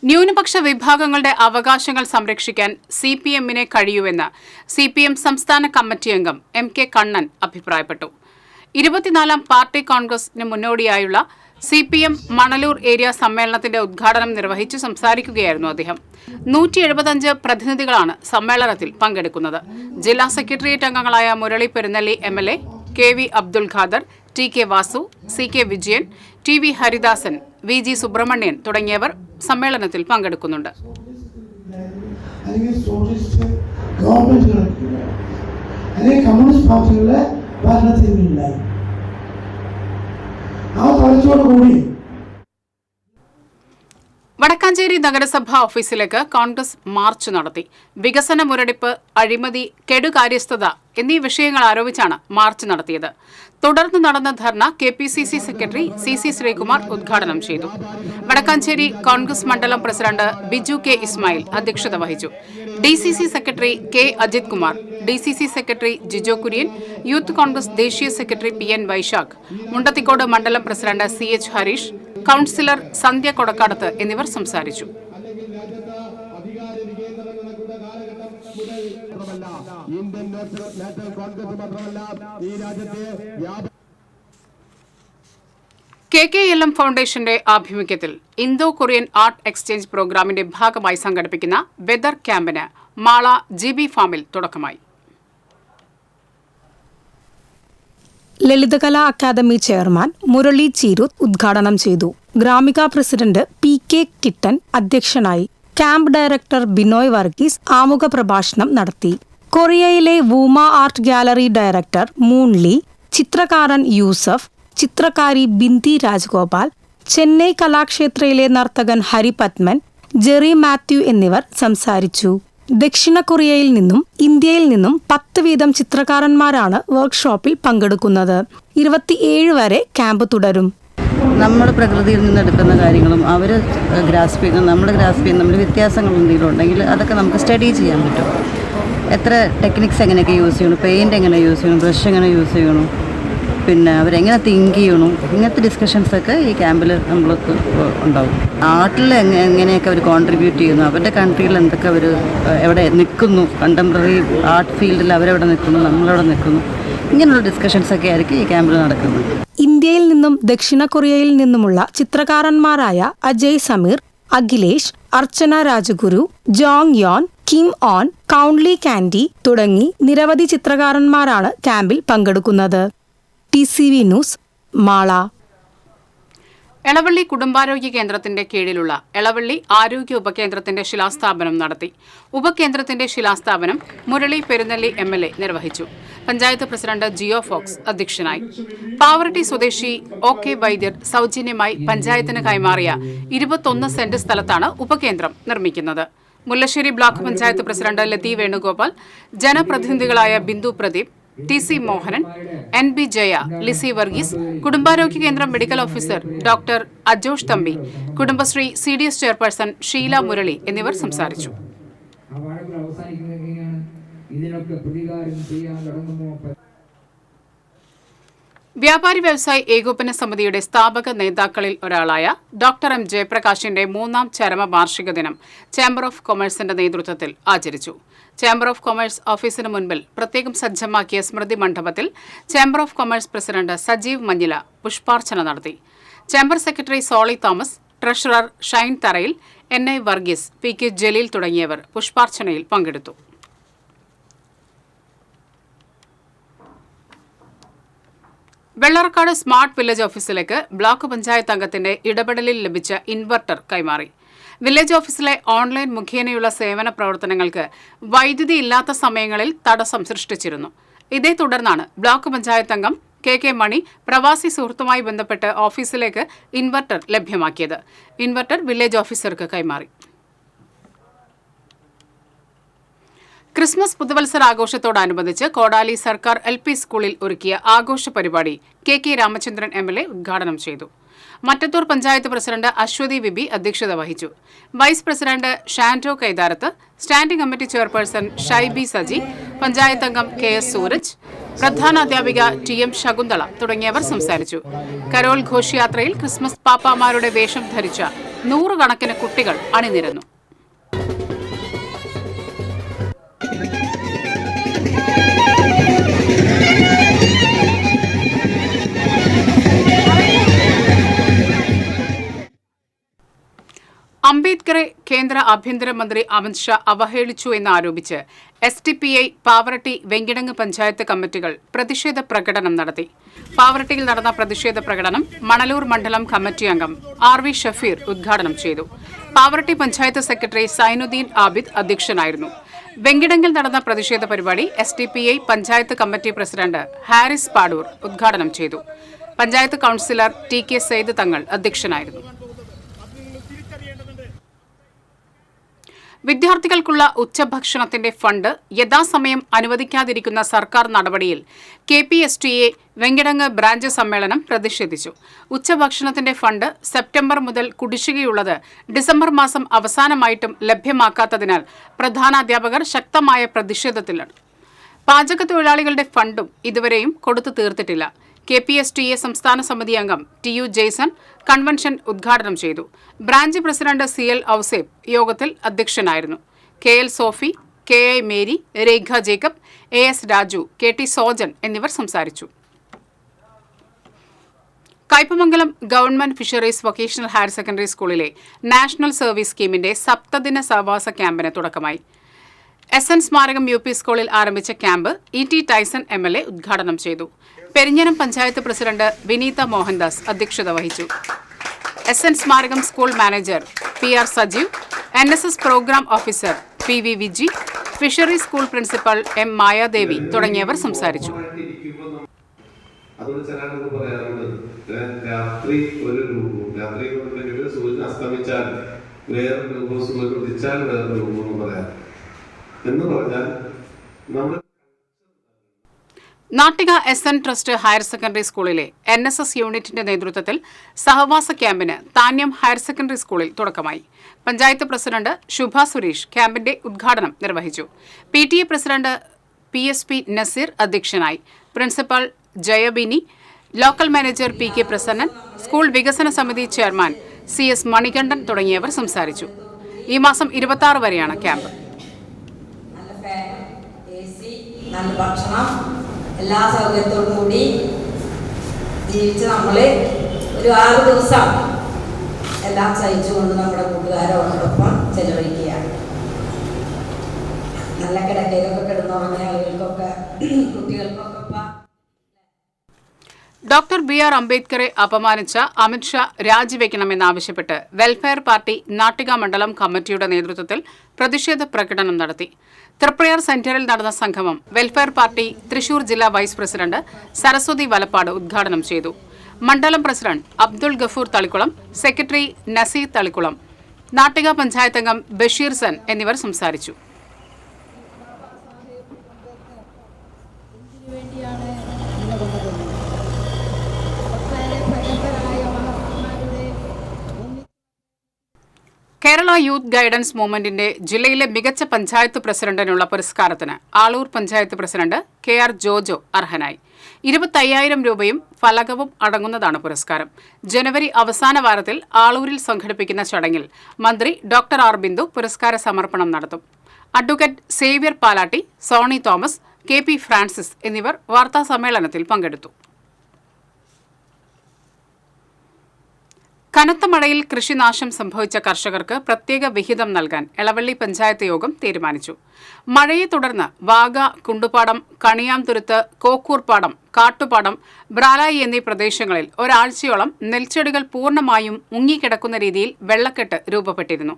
ന്യൂനപക്ഷ വിഭാഗങ്ങളുടെ അവകാശങ്ങൾ സംരക്ഷിക്കാൻ CPM-നെ കഴിയൂവെന്ന് CPM സംസ്ഥാന കമ്മിറ്റി അംഗം MK കണ്ണൻ അഭിപ്രായപ്പെട്ടു. 24ാം പാർട്ടി കോൺഗ്രസിന് മുന്നോടിയായുള്ള CPM മണലൂർ ഏരിയ സമ്മേളനത്തിന്റെ ഉദ്ഘാടനം നിർവഹിച്ചു സംസാരിക്കുകയായിരുന്നു അദ്ദേഹം. 175 പ്രതിനിധികളാണ് സമ്മേളനത്തിൽ പങ്കെടുക്കുന്നത്. ജില്ലാ സെക്രട്ടേറിയറ്റ് അംഗങ്ങളായ Murali Perunnelli MLA, KV Abdul Khader, TK Vasu, CK Vijayan, TV Haridasan, VG Subramanian തുടങ്ങിയവർ സമ്മേളനത്തിൽ പങ്കെടുക്കുന്നുണ്ട്. വടക്കാഞ്ചേരി നഗരസഭാ ഓഫീസിലേക്ക് കോൺഗ്രസ് മാർച്ച് നടത്തി. വികസന മുരടിപ്പ്, അഴിമതി, കെടുകാര്യസ്ഥത എന്നീ വിഷയങ്ങൾ ആരോപിച്ചാണ് മാർച്ച് നടത്തിയത്. തുടർന്ന് നടന്ന ധർണ KPCC സെക്രട്ടറി CC ശ്രീകുമാർ ഉദ്ഘാടനം ചെയ്തു. വടക്കാഞ്ചേരി കോൺഗ്രസ് മണ്ഡലം പ്രസിഡന്റ് ബിജു K ഇസ്മായിൽ അധ്യക്ഷത വഹിച്ചു. DCC secretary K Ajith Kumar, DCC secretary Jijo Kurian, youth Congress ദേശീയ സെക്രട്ടറി PN വൈശാഖ്, മുണ്ടത്തിക്കോട് മണ്ഡലം president CH Harish, councillor Sandhya Kodakkadath എന്നിവർ സംസാരിച്ചു. KKLM ഫൗണ്ടേഷന്റെ ആഭിമുഖ്യത്തിൽ ഇന്തോ കൊറിയൻ ആർട്ട് എക്സ്ചേഞ്ച് പ്രോഗ്രാമിന്റെ ഭാഗമായി സംഘടിപ്പിക്കുന്ന വെതർ ക്യാമ്പിന് മാള GB ഫാമിൽ തുടക്കമായി. ലളിതകലാ അക്കാദമി ചെയർമാൻ മുരളി ചീരൂത്ത് ഉദ്ഘാടനം ചെയ്തു. ഗ്രാമിക പ്രസിഡന്റ് PK കിട്ടൻ അധ്യക്ഷനായി. ക്യാമ്പ് ഡയറക്ടർ ബിനോയ് വർഗീസ് ആമുഖ പ്രഭാഷണം നടത്തി. കൊറിയയിലെ വൂമ ആർട്ട് ഗാലറി ഡയറക്ടർ മൂൺലി, ചിത്രകാരൻ യൂസഫ്, ചിത്രകാരി ബിന്ദി രാജഗോപാൽ, ചെന്നൈ കലാക്ഷേത്രയിലെ നർത്തകൻ ഹരിപത്മൻ, ജെറി മാത്യു എന്നിവർ സംസാരിച്ചു. ദക്ഷിണ കൊറിയയിൽ നിന്നും ഇന്ത്യയിൽ നിന്നും 10 വീതം ചിത്രകാരന്മാരാണ് വർക്ക്ഷോപ്പിൽ പങ്കെടുക്കുന്നത്. 27 വരെ ക്യാമ്പ് തുടരും. നമ്മൾ പ്രകൃതിയിൽ നിന്നെടുക്കുന്ന കാര്യങ്ങളും അവർ ഗ്രാസ്പ് ചെയ്യുന്ന നമ്മൾ തമ്മിൽ വ്യത്യാസങ്ങൾ എന്തെങ്കിലും ഉണ്ടെങ്കിൽ അതൊക്കെ നമുക്ക് സ്റ്റഡി ചെയ്യാൻ പറ്റും. എത്ര ടെക്നിക്സ് എങ്ങനെയൊക്കെ യൂസ് ചെയ്യണം, പെയിൻറ്റ് എങ്ങനെ യൂസ് ചെയ്യണം, ബ്രഷ് എങ്ങനെ യൂസ് ചെയ്യണം, പിന്നെ അവരെങ്ങനെ തിങ്ക് ചെയ്യണം, ഇങ്ങനത്തെ ഡിസ്കഷൻസൊക്കെ ഈ ക്യാമ്പിൽ നമ്മൾക്ക് ഉണ്ടാവും. ആർട്ടിൽ എങ്ങനെയൊക്കെ അവർ കോൺട്രിബ്യൂട്ട് ചെയ്യുന്നു, അവരുടെ കൺട്രിയിൽ എന്തൊക്കെ അവർ എവിടെ നിൽക്കുന്നു, കണ്ടംപററി ആർട്ട് ഫീൽഡിൽ അവരെവിടെ നിൽക്കുന്നു, നമ്മളെവിടെ നിൽക്കുന്നു, ഇങ്ങനെയുള്ള ഡിസ്കഷൻസൊക്കെ ആയിരിക്കും ഈ ക്യാമ്പിൽ നടക്കുന്നത്. ഇന്ത്യയിൽ നിന്നും ദക്ഷിണ കൊറിയയിൽ നിന്നുമുള്ള ചിത്രകാരന്മാരായ Ajay Sameer, Akhilesh, Archana Rajaguru, Jong Yeon, Kim On, കൗൺലി കാൻഡി തുടങ്ങി നിരവധി ചിത്രകാരന്മാരാണ് ക്യാമ്പിൽ പങ്കെടുക്കുന്നത്. TCV news, Mala. എളവള്ളി കുടുംബാരോഗ്യ കേന്ദ്രത്തിന്റെ കീഴിലുള്ള എളവള്ളി ആരോഗ്യ ഉപകേന്ദ്രത്തിന്റെ ശിലാസ്ഥാപനം നടത്തി. ഉപകേന്ദ്രത്തിന്റെ ശിലാസ്ഥാപനം മുരളി പെരുന്നല്ലി MLA നിർവഹിച്ചു. പഞ്ചായത്ത് പ്രസിഡന്റ് ജിയോ ഫോക്സ് അധ്യക്ഷനായി. പാവറട്ടി സ്വദേശി OK വൈദ്യർ സൗജന്യമായി പഞ്ചായത്തിന് കൈമാറിയ 21 സെന്റ് സ്ഥലത്താണ് ഉപകേന്ദ്രം നിർമ്മിക്കുന്നത്. മുല്ലശ്ശേരി ബ്ലോക്ക് പഞ്ചായത്ത് പ്രസിഡന്റ് ലതി വേണുഗോപാൽ, ജനപ്രതിനിധികളായ ബിന്ദു പ്രദീപ്, TC മോഹനൻ, NB ജയ, ലിസി വർഗീസ്, കുടുംബാരോഗ്യ കേന്ദ്രം medical officer doctor Ajosh Thampi, Kudumbashree CDS chairperson Sheela Murali എന്നിവർ സംസാരിച്ചു. വ്യാപാരി വ്യവസായി ഏകോപന സമിതിയുടെ സ്ഥാപക നേതാക്കളിൽ ഒരാളായ ഡോക്ടർ M ജയപ്രകാശിന്റെ 3ാം ചരമവാർഷിക ദിനം ചേംബർ ഓഫ് കൊമേഴ്സിന്റെ നേതൃത്വത്തിൽ ആചരിച്ചു. ചേംബർ ഓഫ് കൊമേഴ്സ് ഓഫീസിന് മുൻപിൽ പ്രത്യേകം സജ്ജമാക്കിയ സ്മൃതി മണ്ഡപത്തിൽ chamber of commerce president Sajeev Manjila പുഷ്പാർച്ചന നടത്തി. Chamber secretary Soly Thomas, treasurer Shine തറയിൽ, NI വർഗീസ്, PK ജലീൽ തുടങ്ങിയവർ പുഷ്പാർച്ചനയിൽ പങ്കെടുത്തു. വെള്ളറക്കാട് സ്മാർട്ട് വില്ലേജ് ഓഫീസിലേക്ക് ബ്ലോക്ക് പഞ്ചായത്ത് അംഗത്തിന്റെ ഇടപെടലിൽ ലഭിച്ച ഇൻവെർട്ടർ കൈമാറി. വില്ലേജ് ഓഫീസിലെ ഓൺലൈൻ മുഖേനയുള്ള സേവന പ്രവർത്തനങ്ങൾക്ക് വൈദ്യുതി ഇല്ലാത്ത സമയങ്ങളിൽ തടസ്സം സൃഷ്ടിച്ചിരുന്നു. ഇതേ തുടർന്നാണ് ബ്ലോക്ക് പഞ്ചായത്ത് അംഗം KK മണി പ്രവാസി സുഹൃത്തുമായി ബന്ധപ്പെട്ട് ഓഫീസിലേക്ക് ഇൻവെർട്ടർ ലഭ്യമാക്കിയത്. ഇൻവെർട്ടർ വില്ലേജ് ഓഫീസർക്ക് കൈമാറി. ക്രിസ്മസ് പുതുവത്സരാഘോഷത്തോടനുബന്ധിച്ച് കോടാലി സർക്കാർ LP സ്കൂളിൽ ഒരുക്കിയ ആഘോഷ പരിപാടി KK രാമചന്ദ്രൻ MLA ഉദ്ഘാടനം ചെയ്തു. മറ്റത്തൂർ പഞ്ചായത്ത് പ്രസിഡന്റ് അശ്വതി വിബി അധ്യക്ഷത വഹിച്ചു. Vice president Shando Kaitharath, standing committee chairperson Shaiby Saji, panchayat അംഗം KS സൂരജ്, പ്രധാനാധ്യാപിക TM ശകുന്തള തുടങ്ങിയവർ സംസാരിച്ചു. കരോൾ ഘോഷയാത്രയിൽ ക്രിസ്മസ് പാപ്പാമാരുടെ വേഷം ധരിച്ച നൂറുകണക്കിന് കുട്ടികൾ അണിനിരന്നു. അംബേദ്കറെ കേന്ദ്ര ആഭ്യന്തരമന്ത്രി അമിത്ഷാ അവഹേളിച്ചു എന്നാരോപിച്ച് SDPI പാവറട്ടി വെങ്കിടങ്ങ് പഞ്ചായത്ത് കമ്മിറ്റികൾ പ്രതിഷേധ പ്രകടനം നടത്തി. പാവറട്ടിയിൽ നടന്ന പ്രതിഷേധ പ്രകടനം മണലൂർ മണ്ഡലം കമ്മിറ്റി അംഗം RV ഷഫീർ ഉദ്ഘാടനം ചെയ്തു. പാവറട്ടി പഞ്ചായത്ത് സെക്രട്ടറി സൈനുദ്ദീൻ ആബിദ് അധ്യക്ഷനായിരുന്നു. വെങ്കിടങ്ങിൽ നടന്ന പ്രതിഷേധ പരിപാടി SDPI panchayat committee president Haris Padoor ഉദ്ഘാടനം ചെയ്തു. പഞ്ചായത്ത് കൌൺസിലർ TK സെയ്ദ് തങ്ങൾ അധ്യക്ഷനായിരുന്നു. വിദ്യാർത്ഥികൾക്കുള്ള ഉച്ചഭക്ഷണത്തിന്റെ ഫണ്ട് യഥാസമയം അനുവദിക്കാതിരിക്കുന്ന സർക്കാർ നടപടിയിൽ KPSTA വെങ്കിടങ്ങ് ബ്രാഞ്ച് സമ്മേളനം പ്രതിഷേധിച്ചു. ഉച്ചഭക്ഷണത്തിന്റെ ഫണ്ട് സെപ്റ്റംബർ മുതൽ കുടിശ്ശികയുള്ളത് ഡിസംബർ മാസം അവസാനമായിട്ടും ലഭ്യമാക്കാത്തതിനാൽ പ്രധാനാധ്യാപകർ ശക്തമായ പ്രതിഷേധത്തിലാണ്. പാചകത്തൊഴിലാളികളുടെ ഫണ്ടും ഇതുവരെയും കൊടുത്തു തീർത്തിട്ടില്ല. KPSTA സംസ്ഥാന സമിതി അംഗം TU ജെയ്സൺ കൺവെൻഷൻ ഉദ്ഘാടനം ചെയ്തു. ബ്രാഞ്ച് പ്രസിഡന്റ് CL ഔസേബ് യോഗത്തിൽ അധ്യക്ഷനായിരുന്നു. KL Sophy, KI Mary, Rekha Jacob, AS Raju, KT Sojan എന്നിവർ സംസാരിച്ചു. Kaipamangalam government fisheries vocational higher secondary സ്കൂളിലെ നാഷണൽ സർവീസ് സ്കീമിന്റെ സപ്തദിന സഹവാസ ക്യാമ്പിന് തുടക്കമായി. SN സ്മാരകം UP സ്കൂളിൽ ആരംഭിച്ച ക്യാമ്പ് ET ടൈസൺ MLA ഉദ്ഘാടനം ചെയ്തു. പെരിഞ്ഞനം പഞ്ചായത്ത് പ്രസിഡന്റ് വിനീത മോഹൻദാസ് അധ്യക്ഷത വഹിച്ചു. SN സ്മാരകം school manager PR Sajeev, NSS programme officer PV Viji, fishery school principal M Mayadevi തുടങ്ങിയവർ സംസാരിച്ചു. Nattika SN trust higher secondary സ്കൂളിലെ NSS യൂണിറ്റിന്റെ നേതൃത്വത്തിൽ സഹവാസ ക്യാമ്പിന് താന്യം ഹയർ സെക്കൻഡറി സ്കൂളിൽ തുടക്കമായി. പഞ്ചായത്ത് പ്രസിഡന്റ് ശുഭ സുരേഷ് ക്യാമ്പിന്റെ ഉദ്ഘാടനം നിർവഹിച്ചു. PTA പ്രസിഡന്റ് PSP നസീർ അധ്യക്ഷനായി. Principal Jayabini, local manager PK Prasannan, school വികസന സമിതി ചെയർമാൻ CS മണികണ്ഠൻ തുടങ്ങിയവർ സംസാരിച്ചു. ഈ മാസം 26 വരെയാണ് ക്യാമ്പ്. എല്ലാ സൗകര്യത്തോടും കൂടി ജീവിച്ച് നമ്മൾ ഒരു 6 ദിവസം എല്ലാം സഹിച്ചുകൊണ്ട് നമ്മുടെ കൂട്ടുകാരോടൊപ്പം ചെലവഴിക്കുകയാണ്. നല്ല കിടക്കയിലൊക്കെ കിടന്നുറങ്ങിയ ആളുകൾക്കൊക്കെ കുട്ടികൾക്കൊക്കെ doctor BR അംബേദ്കറെ അപമാനിച്ച Amit Shah രാജിവെക്കണമെന്നാവശ്യപ്പെട്ട് welfare party Nattika മണ്ഡലം കമ്മിറ്റിയുടെ നേതൃത്വത്തിൽ പ്രതിഷേധ പ്രകടനം നടത്തി. തൃപ്രയാർ സെന്ററിൽ നടന്ന സംഗമം വെൽഫെയർ പാർട്ടി തൃശൂർ ജില്ലാ വൈസ് പ്രസിഡന്റ് സരസ്വതി വലപ്പാട് ഉദ്ഘാടനം ചെയ്തു. മണ്ഡലം പ്രസിഡന്റ് അബ്ദുൾ ഗഫൂർ തളിക്കുളം, സെക്രട്ടറി നസീർ തളിക്കുളം, നാട്ടിക പഞ്ചായത്ത് അംഗം ബഷീർ സൻ എന്നിവർ സംസാരിച്ചു. കേരള യൂത്ത് ഗൈഡൻസ് മൂവ്മെന്റിന്റെ ജില്ലയിലെ മികച്ച പഞ്ചായത്ത് പ്രസിഡന്റിനുള്ള പുരസ്കാരത്തിന് ആളൂർ പഞ്ചായത്ത് പ്രസിഡന്റ് KR ജോജോ അർഹനായി. 25,000 രൂപയും ഫലകവും അടങ്ങുന്നതാണ് പുരസ്കാരം. ജനുവരി അവസാന വാരത്തിൽ ആളൂരിൽ സംഘടിപ്പിക്കുന്ന ചടങ്ങിൽ മന്ത്രി ഡോക്ടർ R ബിന്ദു പുരസ്കാര സമർപ്പണം നടത്തും. Advocate Xavier Palatty, Soni Thomas, KP Francis എന്നിവർ വാർത്താസമ്മേളനത്തിൽ പങ്കെടുത്തു. കനത്ത മഴയിൽ കൃഷിനാശം സംഭവിച്ച കർഷകർക്ക് പ്രത്യേക വിഹിതം നൽകാൻ എളവള്ളി പഞ്ചായത്ത് യോഗം തീരുമാനിച്ചു. മഴയെ തുടർന്ന് വാഗ, കുണ്ടുപാടം, കണിയാംതുരുത്ത്, കോക്കൂർപ്പാടം, കാട്ടുപാടം, ബ്രാലായി എന്നീ പ്രദേശങ്ങളിൽ ഒരാഴ്ചയോളം നെൽച്ചെടികൾ പൂർണ്ണമായും മുങ്ങിക്കിടക്കുന്ന രീതിയിൽ വെള്ളക്കെട്ട് രൂപപ്പെട്ടിരുന്നു.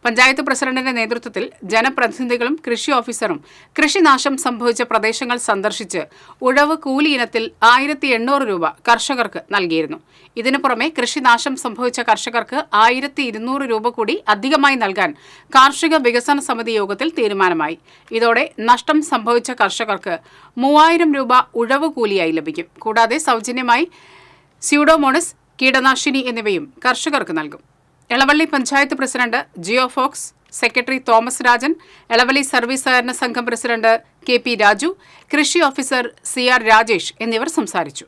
പഞ്ചായത്ത് പ്രസിഡന്റിന്റെ നേതൃത്വത്തിൽ ജനപ്രതിനിധികളും കൃഷി ഓഫീസറും കൃഷിനാശം സംഭവിച്ച പ്രദേശങ്ങൾ സന്ദർശിച്ച് ഉഴവ് കൂലി ഇനത്തിൽ 1,800 രൂപ കർഷകർക്ക് നൽകിയിരുന്നു. ഇതിനു പുറമെ കൃഷിനാശം സംഭവിച്ച കർഷകർക്ക് 1,200 രൂപ കൂടി അധികമായി നൽകാൻ കാർഷിക വികസന സമിതി യോഗത്തിൽ തീരുമാനമായി. ഇതോടെ നഷ്ടം സംഭവിച്ച കർഷകർക്ക് 3,000 രൂപ ഉഴവ് കൂലിയായി ലഭിക്കും. കൂടാതെ സൗജന്യമായി സ്യൂഡോമോണസ്, കീടനാശിനി എന്നിവയും കർഷകർക്ക് നൽകും. Elavally panchayat president Jio Fox, secretary Thomas Rajan, Elavally service സഹകരണ സംഘം പ്രസിഡന്റ് KP രാജു, കൃഷി ഓഫീസർ CR രാജേഷ് എന്നിവർ സംസാരിച്ചു.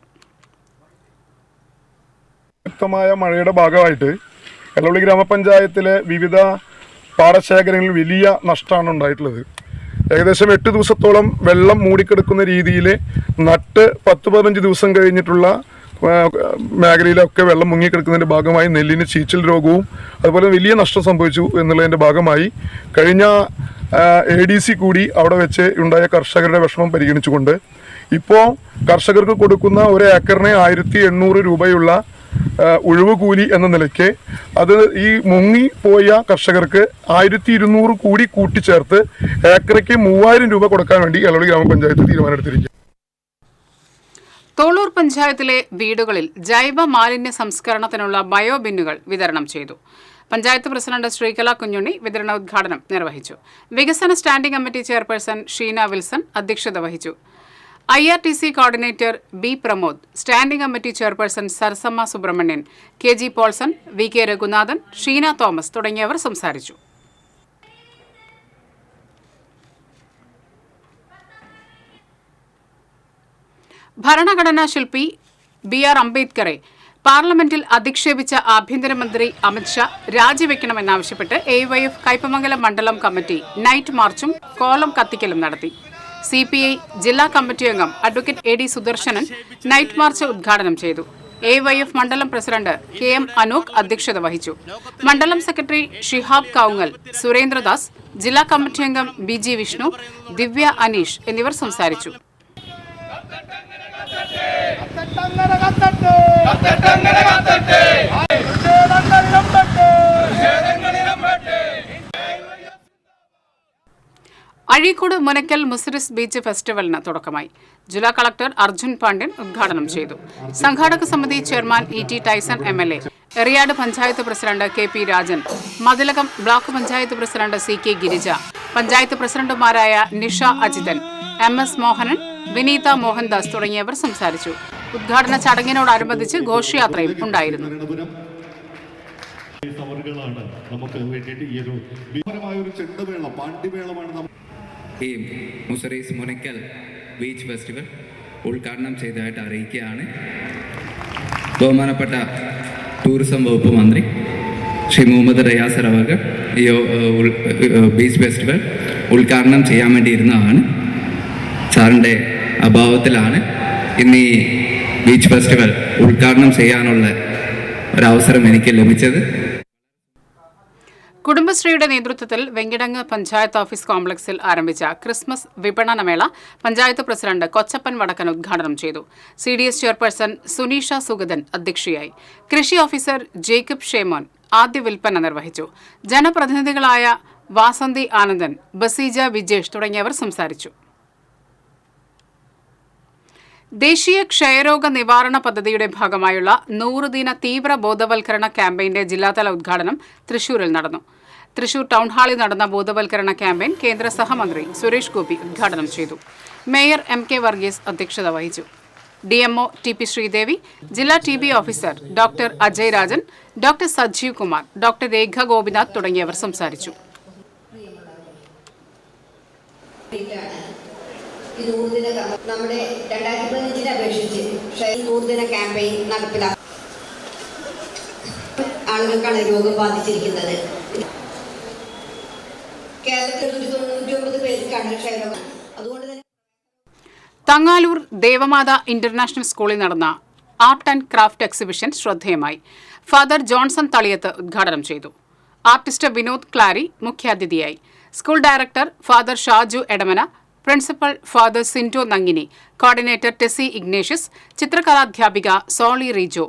ശക്തമായ മഴയുടെ ഭാഗമായിട്ട് കല്ലമ്പള്ളി ഗ്രാമപഞ്ചായത്തിലെ വിവിധ പാടശേഖരങ്ങളിൽ വലിയ നഷ്ടമാണ് ഉണ്ടായിട്ടുള്ളത്. ഏകദേശം 8 ദിവസത്തോളം വെള്ളം മൂടിക്കിടക്കുന്ന രീതിയിൽ നട്ട് 10-15 ദിവസം കഴിഞ്ഞിട്ടുള്ള മേഖലയിലൊക്കെ വെള്ളം മുങ്ങിക്കിടക്കുന്നതിൻ്റെ ഭാഗമായി നെല്ലിന് ചീച്ചൽ രോഗവും അതുപോലെ വലിയ നഷ്ടം സംഭവിച്ചു എന്നുള്ളതിൻ്റെ ഭാഗമായി കഴിഞ്ഞ ADC കൂടി അവിടെ വെച്ച് ഉണ്ടായ കർഷകരുടെ വിഷമം പരിഗണിച്ചുകൊണ്ട് ഇപ്പോൾ കർഷകർക്ക് കൊടുക്കുന്ന ഒരു ഏക്കറിന് 1800 രൂപയുള്ള ഉഴവ് കൂലി എന്ന നിലയ്ക്ക് അത് ഈ മുങ്ങിപ്പോയ കർഷകർക്ക് 1200 കൂടി കൂട്ടിച്ചേർത്ത് ഏക്കറയ്ക്ക് 3000 രൂപ കൊടുക്കാൻ വേണ്ടി കല്ലമ്പള്ളി ഗ്രാമപഞ്ചായത്ത് തീരുമാനമെടുത്തിരിക്കുക. തോളൂർ പഞ്ചായത്തിലെ വീടുകളിൽ ജൈവ മാലിന്യ സംസ്കരണത്തിനുള്ള ബയോബിന്നുകൾ വിതരണം ചെയ്തു. പഞ്ചായത്ത് പ്രസിഡന്റ് ശ്രീകല കുഞ്ഞുണ്ണി വിതരണോദ്ഘാടനം നിർവഹിച്ചു. വികസന standing committee chairperson Sheena Wilson അധ്യക്ഷത വഹിച്ചു. IRTC coordinator B. Pramod, standing committee chairperson Sarasamma Subramanian, KG Paulson, VK Raghunathan, Sheena Thomas തുടങ്ങിയവർ സംസാരിച്ചു. ഭരണഘടനാ ശില്പി BR അംബേദ്കറെ പാർലമെന്റിൽ അധിക്ഷേപിച്ച ആഭ്യന്തരമന്ത്രി അമിത്ഷാ രാജിവെക്കണമെന്നാവശ്യപ്പെട്ട് AYF കയ്പമംഗലം മണ്ഡലം കമ്മിറ്റി നൈറ്റ് മാർച്ചും കോലം കത്തിക്കലും നടത്തി. CPI ജില്ലാ കമ്മിറ്റി അംഗം advocate AD Sudarsanan night march ഉദ്ഘാടനം ചെയ്തു. AYF മണ്ഡലം പ്രസിഡന്റ് KM അനൂക് അധ്യക്ഷത വഹിച്ചു. മണ്ഡലം സെക്രട്ടറി ഷിഹാബ് കൌങ്ങൽ, സുരേന്ദ്രദാസ്, ജില്ലാ കമ്മിറ്റി അംഗം BG വിഷ്ണു, ദിവ്യ അനീഷ് എന്നിവർ സംസാരിച്ചു. അഴീക്കോട് മുനക്കൽ മുസിരിസ് ബീച്ച് ഫെസ്റ്റിവലിന് തുടക്കമായി. ജില്ലാ കളക്ടർ അർജുൻ പാണ്ഡ്യൻ ഉദ്ഘാടനം ചെയ്തു. സംഘാടക സമിതി chairman ET Tyson MLA, Eriyad panchayat president KP Rajan, Mathilakam block panchayat president CK Girija, panchayat പ്രസിഡന്റുമാരായ നിഷ അജിതൻ, MS മോഹനൻ, വിനീത മോഹൻദാസ് തുടങ്ങിയവർ സംസാരിച്ചു. ഉദ്ഘാടന ചടങ്ങിനോടനുബന്ധിച്ച് ഘോഷയാത്രയും ഉണ്ടായിരുന്നു. ഈ മുസറീസ് മുനക്കൽ ബീച്ച് ഫെസ്റ്റിവൽ ഉദ്ഘാടനം ചെയ്തതായിട്ട് അറിയിക്കുകയാണ്. ബഹുമാനപ്പെട്ട ടൂറിസം വകുപ്പ് മന്ത്രി ശ്രീ മുഹമ്മദ് റിയാസ് അവർ ഈ ബീച്ച് ഫെസ്റ്റിവൽ ഉദ്ഘാടനം ചെയ്യാൻ വേണ്ടി ഇരുന്നതാണ്. സാറിൻ്റെ അഭാവത്തിലാണ് ഇന്ന് ഈ ബീച്ച് ഫെസ്റ്റിവൽ ഉദ്ഘാടനം ചെയ്യാനുള്ള ഒരവസരം എനിക്ക് ലഭിച്ചത്. കുടുംബശ്രീയുടെ നേതൃത്വത്തിൽ വെങ്കിടങ്ങ് പഞ്ചായത്ത് ഓഫീസ് കോംപ്ലക്സിൽ ആരംഭിച്ച ക്രിസ്മസ് വിപണനമേള പഞ്ചായത്ത് പ്രസിഡന്റ് കൊച്ചപ്പൻ വടക്കൻ ഉദ്ഘാടനം ചെയ്തു. CDS ചെയർപേഴ്സൺ സുനീഷ സുഗതൻ അധ്യക്ഷയായി. കൃഷി ഓഫീസർ ജേക്കബ് ഷേമോൻ ആദ്യ വിൽപ്പന നിർവഹിച്ചു. ജനപ്രതിനിധികളായ വാസന്തി ആനന്ദൻ, ബസീജ വിജേഷ് തുടങ്ങിയവർ സംസാരിച്ചു. ദേശീയ ക്ഷയരോഗ നിവാരണ പദ്ധതിയുടെ ഭാഗമായുള്ള 100 ദിന തീവ്ര ബോധവൽക്കരണ ക്യാമ്പയിന്റെ ജില്ലാതല ഉദ്ഘാടനം തൃശൂരിൽ നടന്നു. തൃശൂർ ടൗൺ ഹാളിൽ നടന്ന ബോധവൽക്കരണ ക്യാമ്പയിൻ കേന്ദ്ര സഹമന്ത്രി സുരേഷ് ഗോപി ഉദ്ഘാടനം ചെയ്തു. മേയർ MK വർഗീസ് അധ്യക്ഷത വഹിച്ചു. DMO TP ശ്രീദേവി, ജില്ലാ TB officer doctor Ajay Rajan, doctor Sajeev Kumar, doctor Rekha Gopinath തുടങ്ങിയവർ സംസാരിച്ചു. നമ്മുടെ 2015 അപേക്ഷിച്ച് 100 ദിന ക്യാമ്പയിൻ നടപ്പിലാക്കും. ആളുകൾക്കാണ് രോഗം ബാധിച്ചിരിക്കുന്നത്. കേരളത്തിൽ 99 പേർക്കാണ് ക്ഷയരോഗം. അതുകൊണ്ട് തന്നെ തങ്ങാലൂർ ദേവമാത ഇന്റർനാഷണൽ സ്കൂളിൽ നടന്ന ആർട്ട് ആൻഡ് ക്രാഫ്റ്റ് എക്സിബിഷൻ ശ്രദ്ധേയമായി. ഫാദർ ജോൺസൺ തളിയത്ത് ഉദ്ഘാടനം ചെയ്തു. ആർട്ടിസ്റ്റ് വിനോദ് ക്ലാരി മുഖ്യാതിഥിയായി. School director father Shaju Edamana, principal father Cinto നങ്ങിനി, കോർഡിനേറ്റർ ടെസി ഇഗ്നേഷ്യസ്, ചിത്രകലാധ്യാപിക സോളി റിജോ,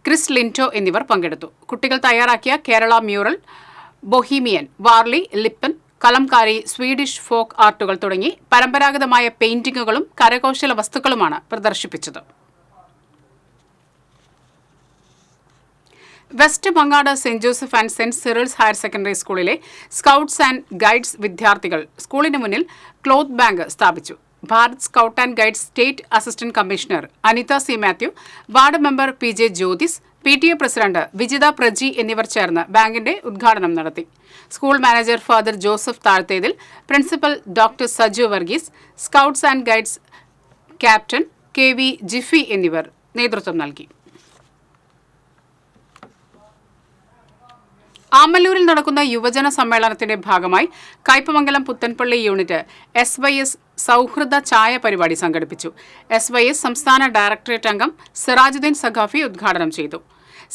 ക്രിസ് ലിൻറ്റോ എന്നിവർ പങ്കെടുത്തു. കുട്ടികൾ തയ്യാറാക്കിയ Kerala mural, Bohemian, Warli, Lippan, Kalamkari, Swedish folk ആർട്ടുകൾ തുടങ്ങി പരമ്പരാഗതമായ പെയിന്റിങ്ങുകളും കരകൗശല വസ്തുക്കളുമാണ് പ്രദർശിപ്പിച്ചത്. West Mangad saint Joseph and saint Cyril's higher secondary സ്കൂളിലെ സ്കൗട്ട്സ് ആൻഡ് ഗൈഡ്സ് വിദ്യാർത്ഥികൾ സ്കൂളിന് മുന്നിൽ ക്ലോത്ത് ബാങ്ക് സ്ഥാപിച്ചു. Bharat scout and guides state assistant commissioner Anitha C Mathew, ward member PJ Jyothis, PTA president Vijitha Praji എന്നിവർ ചേർന്ന് ബാങ്കിന്റെ ഉദ്ഘാടനം നടത്തി. School manager father Joseph Thazhathethil, principal doctor Saju Varghese, scouts and guides captain KV Jifi എന്നിവർ നേതൃത്വം നൽകി. ആമല്ലൂരിൽ നടക്കുന്ന യുവജന സമ്മേളനത്തിന്റെ ഭാഗമായി കയ്പമംഗലം പുത്തൻപള്ളി യൂണിറ്റ് SYS സൗഹൃദ ചായ പരിപാടി സംഘടിപ്പിച്ചു. SYS സംസ്ഥാന ഡയറക്ടറേറ്റ് അംഗം സിറാജുദ്ദീൻ സഖാഫി ഉദ്ഘാടനം ചെയ്തു.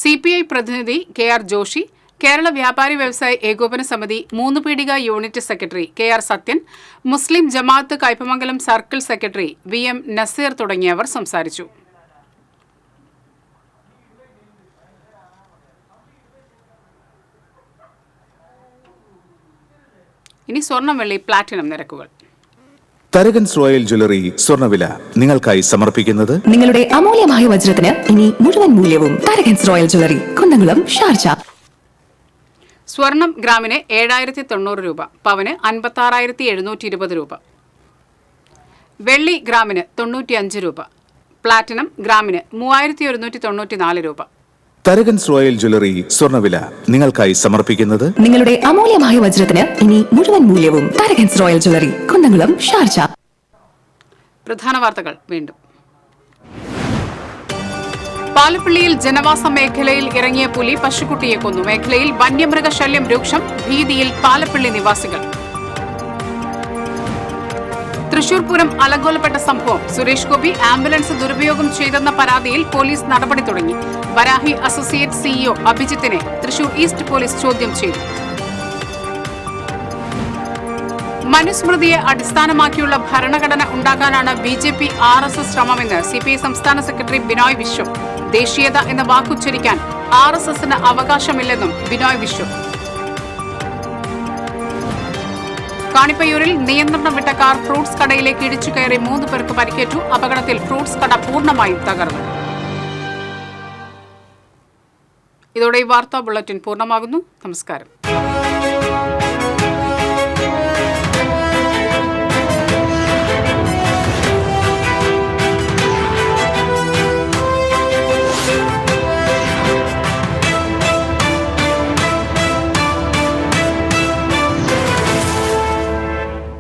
CPI പ്രതിനിധി KR ജോഷി, കേരള വ്യാപാരി വ്യവസായ ഏകോപന സമിതി 3 പീടിക unit secretary KR Sathyan, Muslim Jamaat Kaipamangalam circle secretary VM Nazeer തുടങ്ങിയവർ സംസാരിച്ചു. ഇനി സ്വർണം വെള്ളി പ്ലാറ്റിനം നിരക്കുകൾ. തരകൻസ് റോയൽ ജ്വല്ലറി സ്വർണ്ണവില നിങ്ങൾക്കായി സമർപ്പിക്കുന്നത് നിങ്ങളുടെ അമൂല്യമായ വജ്രത്തിന് ഇനി മുഴുവൻ മൂല്യവും Tharakans royal jewellery, Kunnamkulam, Sharjah. സ്വർണം ഗ്രാമിന് 7090 രൂപ, പവന് 56,720 രൂപ. വെള്ളി ഗ്രാമിന് 95 രൂപ, പ്ലാറ്റിനം ഗ്രാമിന് 3194 രൂപ. തരകൻസ് റോയൽ ജ്വല്ലറി സ്വർണ്ണവില നിങ്ങൾക്കായി സമർപ്പിക്കുന്നത് നിങ്ങളുടെ അമൂല്യമായ വജ്രത്തിന് ഇനി മുഴുവൻ മൂല്യവും Tharakans royal jewellery, Kunnamkulam, Sharjah. പ്രധാന വാർത്തകൾ വീണ്ടും. പാലപ്പള്ളിയിൽ ജനവാസ മേഖലയിൽ ഇറങ്ങിയ പുലി പശുക്കുട്ടിയെ കൊന്നു. മേഖലയിൽ വന്യമൃഗശല്യം രൂക്ഷം. ഭീതിയിൽ പാലപ്പള്ളി നിവാസികൾ. തൃശൂർ പൂരം അലങ്കോലപ്പെട്ട സംഭവം. സുരേഷ് ഗോപി ആംബുലൻസ് ദുരുപയോഗം ചെയ്തെന്ന പരാതിയിൽ പോലീസ് നടപടി തുടങ്ങി. വരാഹി അസോസിയേറ്റ് CEO അഭിജിത്തിനെ തൃശൂർ ഈസ്റ്റ് പോലീസ് ചോദ്യം ചെയ്തു. മനുസ്മൃതിയെ അടിസ്ഥാനമാക്കിയുള്ള ഭരണഘടന ഉണ്ടാക്കാനാണ് BJP RSS ശ്രമമെന്ന് CPI സംസ്ഥാന സെക്രട്ടറി ബിനോയ് വിശ്വം. ദേശീയത എന്ന വാക്കുച്ചരിക്കാൻ RSSന് അവകാശമില്ലെന്നും ബിനോയ് വിശ്വം. കാണിപ്പയ്യൂരിൽ നിയന്ത്രണം വിട്ട കാർ ഫ്രൂട്ട്സ് കടയിലേക്ക് ഇടിച്ചു കയറി 3 പേർക്ക് പരിക്കേറ്റു. അപകടത്തിൽ ഫ്രൂട്ട്സ് കട പൂർണ്ണമായും തകർന്നു. ഇതോടെ ഈ വാർത്താ ബുള്ളറ്റിൻ പൂർണ്ണമാകുന്നു. നമസ്കാരം.